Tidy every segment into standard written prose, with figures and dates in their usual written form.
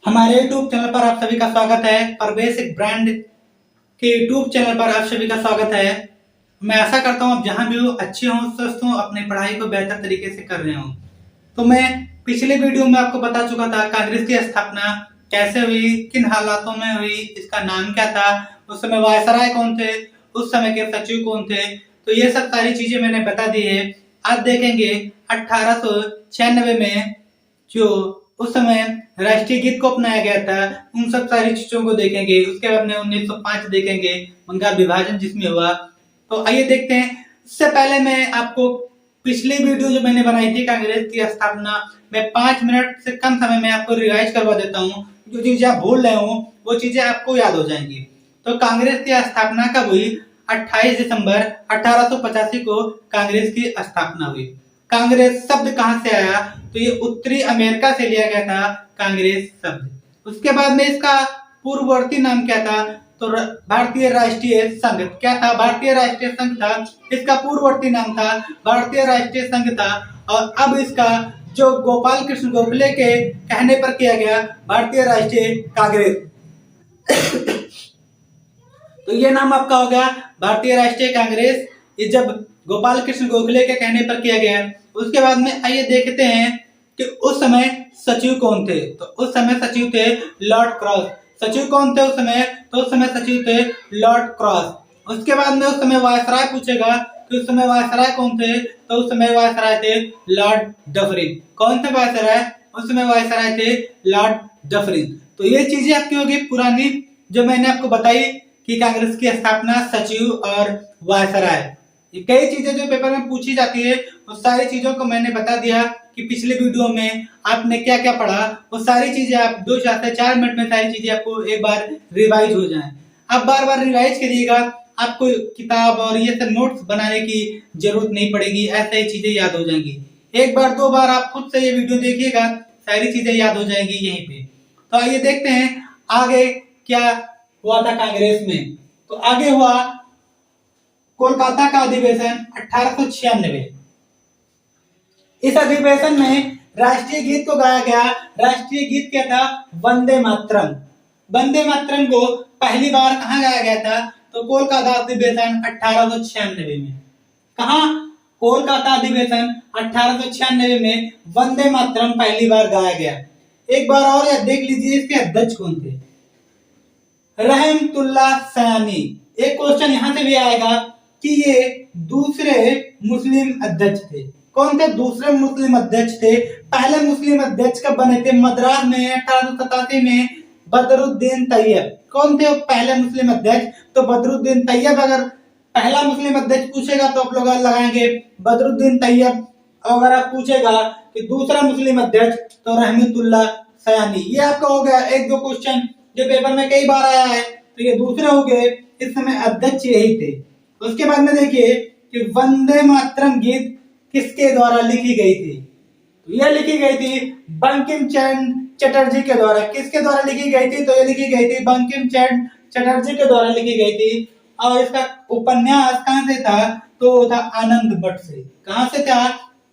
हमारे YouTube channel पर आप सभी का स्वागत है। परवेश एक ब्रांड के YouTube चैनल पर आप सभी का स्वागत है। मैं आशा करता हूँ आप जहाँ भी हो अच्छे हों, स्वस्थ हों, अपनी पढ़ाई को बेहतर तरीके से कर रहे हों। तो मैं पिछले वीडियो में आपको बता चुका था कांग्रेस की स्थापना कैसे हुई, किन हालातों में हुई, इसका नाम क्या था, उस समय वायसराय कौन थे, उस समय के सचिव कौन थे। तो ये सब सारी चीजें मैंने बता दी है। आज देखेंगे 1896 में जो उस समय राष्ट्रीय गीत को अपनाया गया था, उन सब सारी चीजों को देखेंगे। उसके बाद में 1905 देखेंगे, बंगाल विभाजन जिसमें हुआ। तो आइए देखते हैं। इससे पहले मैं आपको पिछली वीडियो जो मैंने बनाई थी कांग्रेस की स्थापना में 5 मिनट से कम समय में आपको रिवाइज करवा देता हूँ। जो चीजें आप भूल रहे हो वो चीजें आपको याद हो जाएंगी। तो कांग्रेस की स्थापना कब हुई? 28 दिसंबर 1885 को कांग्रेस की स्थापना हुई। कांग्रेस शब्द कहां से आया? तो ये उत्तरी अमेरिका से लिया गया था कांग्रेस शब्द। उसके बाद में इसका पूर्ववर्ती नाम क्या था? तो भारतीय राष्ट्रीय संघ। क्या था? भारतीय राष्ट्रीय संघ था। इसका पूर्ववर्ती नाम था भारतीय राष्ट्रीय संघ था। और अब इसका जो गोपाल कृष्ण गोखले के कहने पर किया गया भारतीय राष्ट्रीय कांग्रेस। तो ये नाम आपका हो गया भारतीय राष्ट्रीय कांग्रेस। ये जब गोपाल कृष्ण गोखले के कहने पर किया गया। उसके बाद में आइए देखते हैं कि उस समय सचिव कौन थे। तो उस समय सचिव थे लॉर्ड क्रॉस। सचिव कौन थे उस समय? तो उस समय सचिव थे लॉर्ड क्रॉस। उसके बाद में उस समय वायसराय पूछेगा कि उस समय वायसराय कौन थे? तो उस समय वायसराय थे लॉर्ड डफरिन। कौन थे वायसराय? उस समय वायसराय थे लॉर्ड डफरिन। तो ये चीजें आपकी होगी पुरानी जो मैंने आपको बताई कि कांग्रेस की स्थापना, सचिव और वायसराय। ये कई चीजें जो पेपर में पूछी जाती है उस सारी चीजों को मैंने बता दिया कि पिछले वीडियो में आपने क्या क्या पढ़ा। वो सारी चीजें आप 2 से 4 मिनट में सारी चीजें आपको एक बार रिवाइज हो जाएं। आप बार बार रिवाइज करिएगा, आपको किताब और ये सब नोट्स बनाने की जरूरत नहीं पड़ेगी। ऐसे ही चीजें याद हो जाएंगी। एक बार 2 बार आप खुद से ये वीडियो देखिएगा, सारी चीजें याद हो जाएंगी यहीं पे। तो आइए देखते हैं आगे क्या हुआ था कांग्रेस में। तो आगे हुआ कोलकाता का अधिवेशन 1896। इस अधिवेशन में राष्ट्रीय गीत को गाया गया। राष्ट्रीय गीत क्या था? वंदे मातरम। वंदे मातरम को पहली बार कहाँ गाया गया था? तो कोलकाता अधिवेशन 1896 में। कहा? कोलकाता अधिवेशन 1896 में वंदे मातरम पहली बार गाया गया। एक बार और याद देख लीजिए, इसके अध्यक्ष कौन थे? रहमतुल्ला सयानी। एक क्वेश्चन यहां से भी आएगा कि ये दूसरे मुस्लिम अध्यक्ष थे। कौन थे दूसरे मुस्लिम अध्यक्ष थे? पहले मुस्लिम अध्यक्ष कब बने थे? मद्रास में 1887 में बदरुद्दीन तैयब। कौन थे पहले मुस्लिम अध्यक्ष? तो बदरुद्दीन तैयब। अगर पहला मुस्लिम अध्यक्ष पूछेगा तो आप लोग लगाएंगे बदरुद्दीन तैयब। अगर आप पूछेगा कि दूसरा मुस्लिम अध्यक्ष तो रहमतुल्ला सयानी। ये आपका हो गया 1-2 क्वेश्चन जो पेपर में कई बार आया है। तो ये दूसरे हो गए। इस समय अध्यक्ष यही थे। उसके बाद में देखिए कि वंदे मातरम गीत किसके द्वारा लिखी गई थी? तो यह लिखी गई थी बंकिम चंद्र चटर्जी के द्वारा। किसके द्वारा लिखी गई थी? तो ये लिखी गई थी बंकिम चंद्र चटर्जी के द्वारा लिखी गई थी। और इसका उपन्यास कहां से था? तो था आनंद मठ से। कहां से था?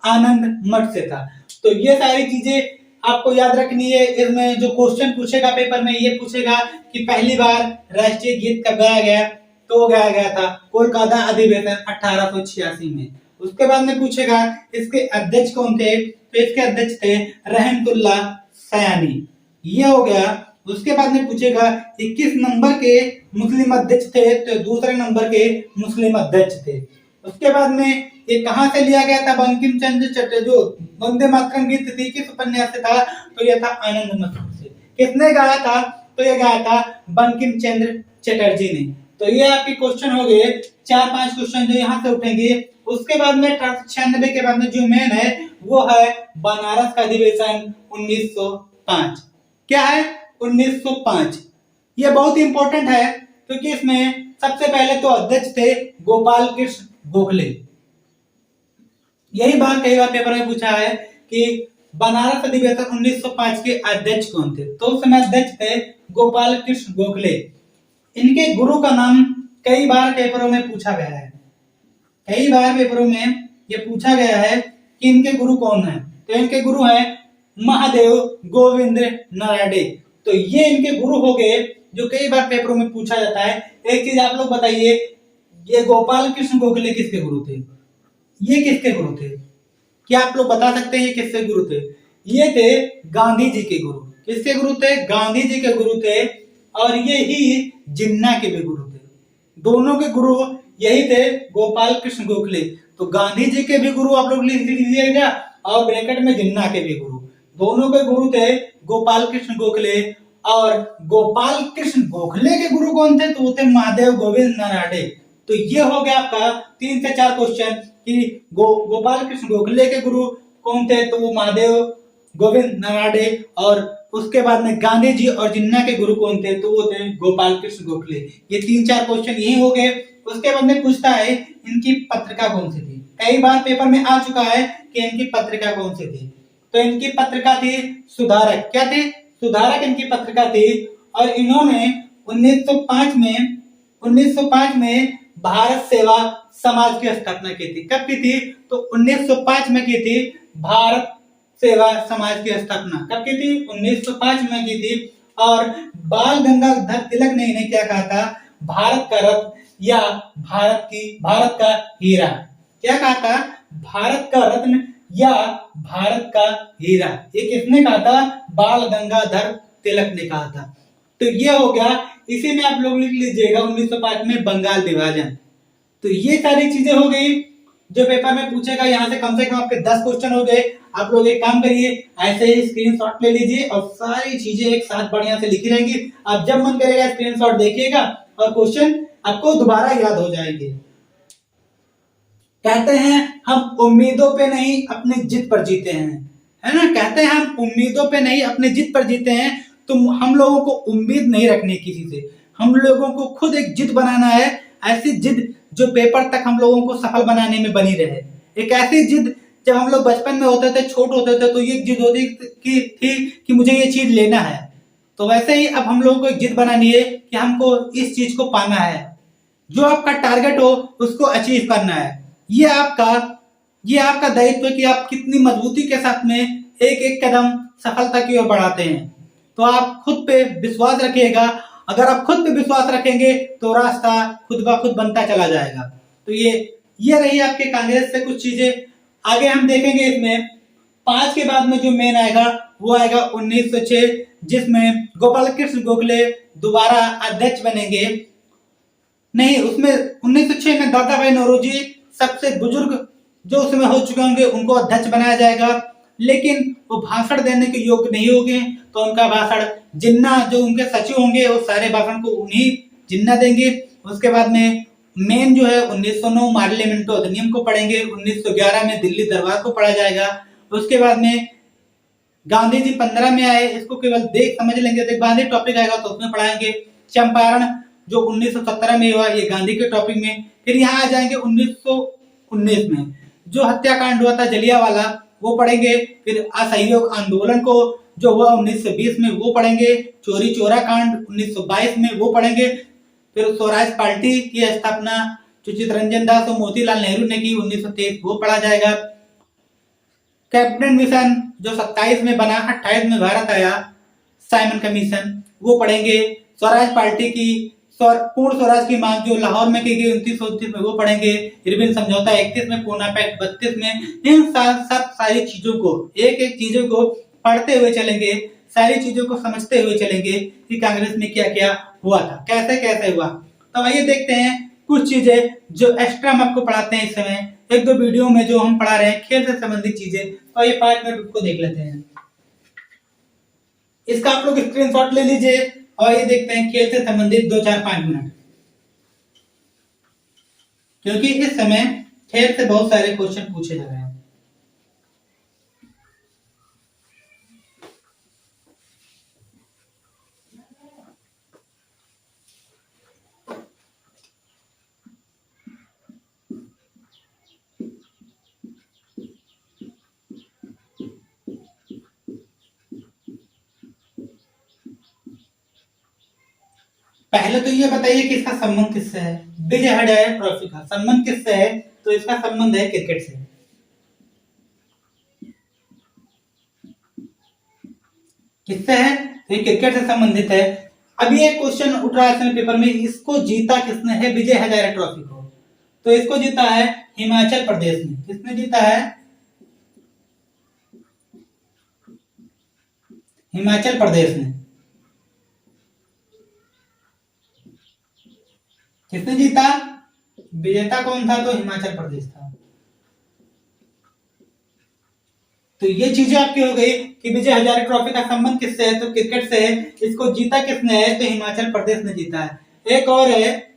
आनंद मठ से था। तो ये सारी चीजें आपको याद रखनी है। इसमें जो क्वेश्चन पूछेगा पेपर में ये पूछेगा कि पहली बार राष्ट्रीय गीत कब गाया गया? तो गाया गया था कोलकाता अधिवेशन 1886 में। उसके बाद में पूछेगा इसके अध्यक्ष कौन थे? तो इसके अध्यक्ष थे रहमतुल्ला सयानी। ये हो गया। उसके बाद में पूछेगा 21 नंबर के मुस्लिम अध्यक्ष थे, तो दूसरे नंबर के मुस्लिम अध्यक्ष थे। उसके बाद में ये कहां से लिया गया था? बंकिम चंद्र चटर्जी। जो वंदे मातरम गीत थी किस उपन्यास से था? तो यह था आनंद मठ से। किसने गाया था? तो यह गाया था बंकिम चंद्र चटर्जी ने। तो ये आपके क्वेश्चन हो गए 4-5 क्वेश्चन जो यहाँ से उठेंगे। उसके बाद में 1896 के बाद में जो मेन है वो है बनारस का अधिवेशन 1905। क्या है? 1905। ये बहुत इंपॉर्टेंट है क्योंकि इसमें सबसे पहले तो अध्यक्ष थे गोपाल कृष्ण गोखले। यही बात कई बार पेपर में पूछा है कि बनारस अधिवेशन 1905 के अध्यक्ष कौन थे? तो उस समय अध्यक्ष थे गोपाल कृष्ण गोखले। इनके गुरु का नाम कई बार पेपरों में पूछा गया है। कई बार पेपरों में ये पूछा गया है कि इनके गुरु कौन है। तो इनके गुरु हैं महादेव गोविंद नराडे। तो ये इनके गुरु हो गए, जो कई बार पेपरों में पूछा जाता है। एक चीज आप लोग बताइए, ये गोपाल कृष्ण गोखले किसके गुरु थे? ये किसके गुरु थे? क्या आप लोग बता सकते हैं ये किसके गुरु थे? ये थे गांधी जी के गुरु। किसके गुरु थे? गांधी जी के गुरु थे। और ये ही जिन्ना के भी गुरु थे। दोनों के गुरु यही थे, गोपाल कृष्ण गोखले। तो गांधी जी के भी गुरु आप लोग लिख लीजिएगा, और ब्रैकेट में जिन्ना के भी गुरु। दोनों के गुरु थे गोपाल कृष्ण गोखले। और गोपाल कृष्ण गोखले के गुरु कौन थे? तो वो थे महादेव गोविंद नराडे। तो ये हो गया आपका 3 से 4 क्वेश्चन कि गोपाल कृष्ण गोखले के गुरु कौन थे? तो वो महादेव गोविंद नराडे। और उसके बाद में गांधी जी और जिन्ना के गुरु कौन थे? तो वो थे गोपाल कृष्ण गोखले। ये 3-4 क्वेश्चन यही हो गए। उसके बाद में पूछता है इनकी पत्रिका कौन सी थी। कई बार पेपर में आ चुका है कि इनकी पत्रिका कौन सी थी। तो इनकी पत्रिका थी सुधारक। क्या थी? सुधारक इनकी पत्रिका थी। और इन्होंने 1905 में भारत सेवा समाज की स्थापना की थी। कब की थी? तो 1905 में की थी भारत सेवा समाज की स्थापना। कब की थी? 1905 में की थी। और बाल गंगाधर तिलक ने इन्हें क्या कहा था? भारत का रत्न या भारत का हीरा। क्या कहा था? भारत का रत्न या भारत का हीरा। ये किसने कहा था? बाल गंगाधर तिलक ने कहा था। तो ये हो गया। इसी में आप लोग लिख लीजिएगा 1905 में बंगाल विभाजन। तो ये सारी चीजें हो गई जो पेपर में पूछेगा। यहाँ से कम आपके 10 क्वेश्चन हो गए। आप लोग एक काम करिए, ऐसे ही स्क्रीनशॉट ले लीजिए और सारी चीजें एक साथ बढ़िया से लिखी रहेंगी। आप जब मन करेगा स्क्रीनशॉट देखिएगा और क्वेश्चन आपको दोबारा याद हो जाएंगे। कहते हैं हम उम्मीदों पे नहीं अपनी जिद पर जीते हैं, है ना। कहते हैं हम उम्मीदों पे नहीं अपनी जिद पर जीते हैं। तो हम लोगों को उम्मीद नहीं रखनी किसी से, हम लोगों को खुद एक जिद बनाना है। ऐसी जिद जो पेपर तक हम लोगों को सफल बनाने में बनी रहे। एक ऐसी जिद, जब हम लोग बचपन में होते थे, छोटे होते थे, तो ये जिद होती थी कि मुझे ये चीज लेना है। तो वैसे ही अब हम लोगों को एक जिद बनानी है कि हमको इस चीज को पाना है। जो आपका टारगेट हो उसको अचीव करना है। ये आपका दायित्व है कि आप कितनी मजबूती के साथ में एक एक कदम सफलता की ओर बढ़ाते हैं। तो आप खुद पे विश्वास रखिएगा। अगर आप खुद पे विश्वास रखेंगे तो रास्ता खुद ब खुद बनता चला जाएगा। तो ये रही आपके कांग्रेस से कुछ चीजें। आगे हम देखेंगे इसमें 5 के बाद में जो मेन आएगा वो आएगा 1906, जिसमें गोपाल कृष्ण गोखले दोबारा अध्यक्ष बनेंगे। नहीं, उसमें 1906 में दादा भाई नौरोजी सबसे बुजुर्ग जो उसमें हो चुके होंगे उनको अध्यक्ष बनाया जाएगा। लेकिन वो भाषण देने के योग्य नहीं होंगे, तो उनका भाषण जिन्ना, जो उनके सचिव होंगे, वो सारे भाषण को उन्हीं जिन्ना देंगे। उसके बाद में मेन जो है 1909 पार्लियामेंटो अधिनियम को पढ़ेंगे। 1911 में दिल्ली दरबार को पढ़ा जाएगा। उसके बाद में गांधी जी 15 में आए, इसको केवल देख समझ लेंगे। तो गांधी टॉपिक आएगा तो उसमें पढ़ाएंगे। चंपारण जो 1917 में हुआ, ये गांधी के टॉपिक में। फिर यहाँ आ जाएंगे 1919 में जो हत्याकांड हुआ था जलियांवाला, वो पढ़ेंगे। फिर असहयोग आंदोलन को जो हुआ 1920 में, वो पढ़ेंगे। चोरी चोरा कांड 1922 में, वो पढ़ेंगे। फिर स्वराज पार्टी की स्थापना जो चित्तरंजन दास और मोतीलाल नेहरू ने की 1923, वो पढ़ा जाएगा। कैबिनेट मिशन जो 27 में बना, 28 में भारत आया, साइमन कमीशन, वो पढ़ेंगे। स्वराज पार्टी की पूर्ण स्वराज की मांग जो लाहौर में की गई 2929 में, वो पढ़ेंगे। इरविन समझौता 31 में, पूना पैक्ट 32 में। इन सब सारी चीजों को एक एक चीजों को पढ़ते हुए चलेंगे, सारी चीजों को समझते हुए चलेंगे कि कांग्रेस में क्या क्या हुआ था, कैसे कैसे हुआ। तो आइए देखते हैं कुछ चीजें जो एक्स्ट्रा हम आपको पढ़ाते हैं इस समय। एक दो वीडियो में जो हम पढ़ा रहे हैं खेल से संबंधित चीजें, तो ये 5 मिनट उसको देख लेते हैं। इसका आप लोग स्क्रीनशॉट ले लीजिए और ये देखते हैं खेल से संबंधित 2-4-5 मिनट, क्योंकि इस समय खेल से बहुत सारे क्वेश्चन पूछे जा रहे हैं। पहले तो ये बताइए कि इसका संबंध किससे है। विजय हजारे ट्रॉफी का संबंध किससे है? तो इसका संबंध है क्रिकेट से। किससे है? तो ये क्रिकेट से संबंधित है। अभी एक क्वेश्चन उठ रहा है इसमें पेपर में, इसको जीता किसने है विजय हजारे ट्रॉफी को? तो इसको जीता है हिमाचल प्रदेश ने। किसने जीता है? हिमाचल प्रदेश ने। किसने जीता? विजेता कौन था? तो हिमाचल प्रदेश था। तो ये चीजें आपकी हो गई कि विजय हजारे ट्रॉफी का संबंध किससे है? तो क्रिकेट से है। इसको जीता किसने है? तो हिमाचल प्रदेश ने जीता है। एक और है,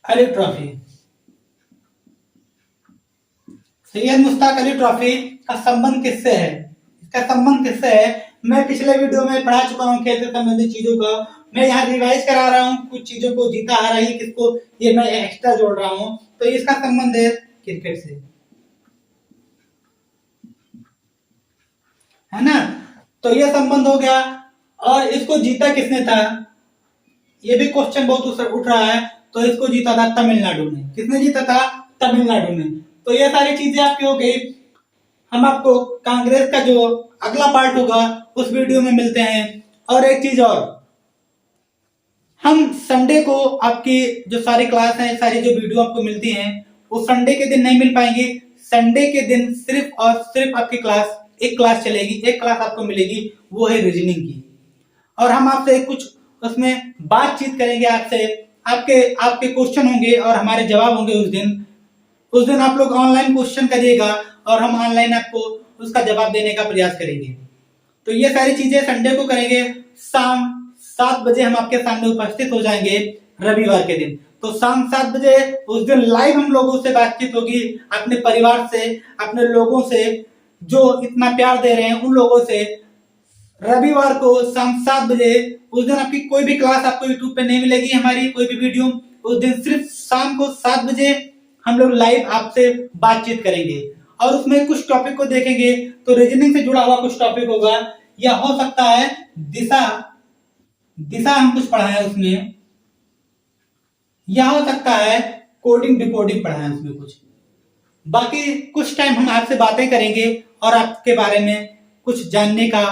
अली ट्रॉफी। सैयद मुश्ताक अली ट्रॉफी का संबंध किससे है? इसका संबंध किससे है? मैं पिछले वीडियो में पढ़ा चुका हूं खेल से संबंधित चीजों का। मैं यहाँ रिवाइज करा रहा हूँ, कुछ चीजों को जीता आ रही है किसको, ये मैं एक्स्ट्रा जोड़ रहा हूँ। तो इसका संबंध है क्रिकेट से, है ना। तो ये संबंध हो गया। और इसको जीता किसने था? ये भी क्वेश्चन बहुत उठ रहा है। तो इसको जीता था तमिलनाडु ने। किसने जीता था? तमिलनाडु ने। तो ये सारी चीजें आपकी हो गई। हम आपको कांग्रेस का जो अगला पार्ट होगा उस वीडियो में मिलते हैं। और एक चीज और, हम संडे को आपकी जो सारी क्लास है, सारी जो वीडियो आपको मिलती हैं, वो संडे के दिन नहीं मिल पाएंगी। संडे के दिन सिर्फ और सिर्फ आपकी क्लास, एक क्लास चलेगी, एक क्लास आपको मिलेगी, वो है रीजनिंग की। और हम आपसे कुछ उसमें बातचीत करेंगे आपसे, आपके आपके क्वेश्चन होंगे और हमारे जवाब होंगे। उस दिन आप लोग ऑनलाइन क्वेश्चन करिएगा और हम ऑनलाइन आपको उसका जवाब देने का प्रयास करेंगे। तो ये सारी चीजें संडे को करेंगे। शाम 7 बजे हम आपके सामने उपस्थित हो जाएंगे रविवार के दिन। तो शाम 7 बजे उस दिन लाइव हम लोगों से बातचीत होगी, अपने परिवार से, अपने लोगों से जो इतना प्यार दे रहे हैं उन लोगों से। रविवार को शाम 7 बजे, उस दिन आपकी कोई भी क्लास आपको यूट्यूब पे नहीं मिलेगी, हमारी कोई भी वीडियो। उस दिन सिर्फ शाम को 7 बजे हम लोग लाइव आपसे बातचीत करेंगे और उसमें कुछ टॉपिक को देखेंगे। तो रीजनिंग से जुड़ा हुआ कुछ टॉपिक होगा, या हो सकता है दिशा दिशा हम कुछ पढ़ाएं उसमें, या हो सकता है कोडिंग डिकोडिंग पढ़ाएं उसमें कुछ। बाकी कुछ टाइम हम आपसे बातें करेंगे और आपके बारे में कुछ जानने का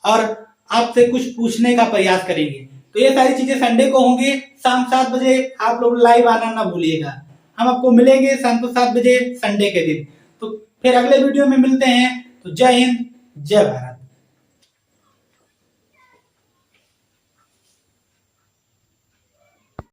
और आपसे कुछ पूछने का प्रयास करेंगे। तो ये सारी चीजें संडे को होंगी शाम 7 बजे। आप लोग लाइव आना ना भूलिएगा। हम आपको मिलेंगे शाम को 7 बजे संडे के दिन। तो फिर अगले वीडियो में मिलते हैं। तो जय हिंद, जय भारत।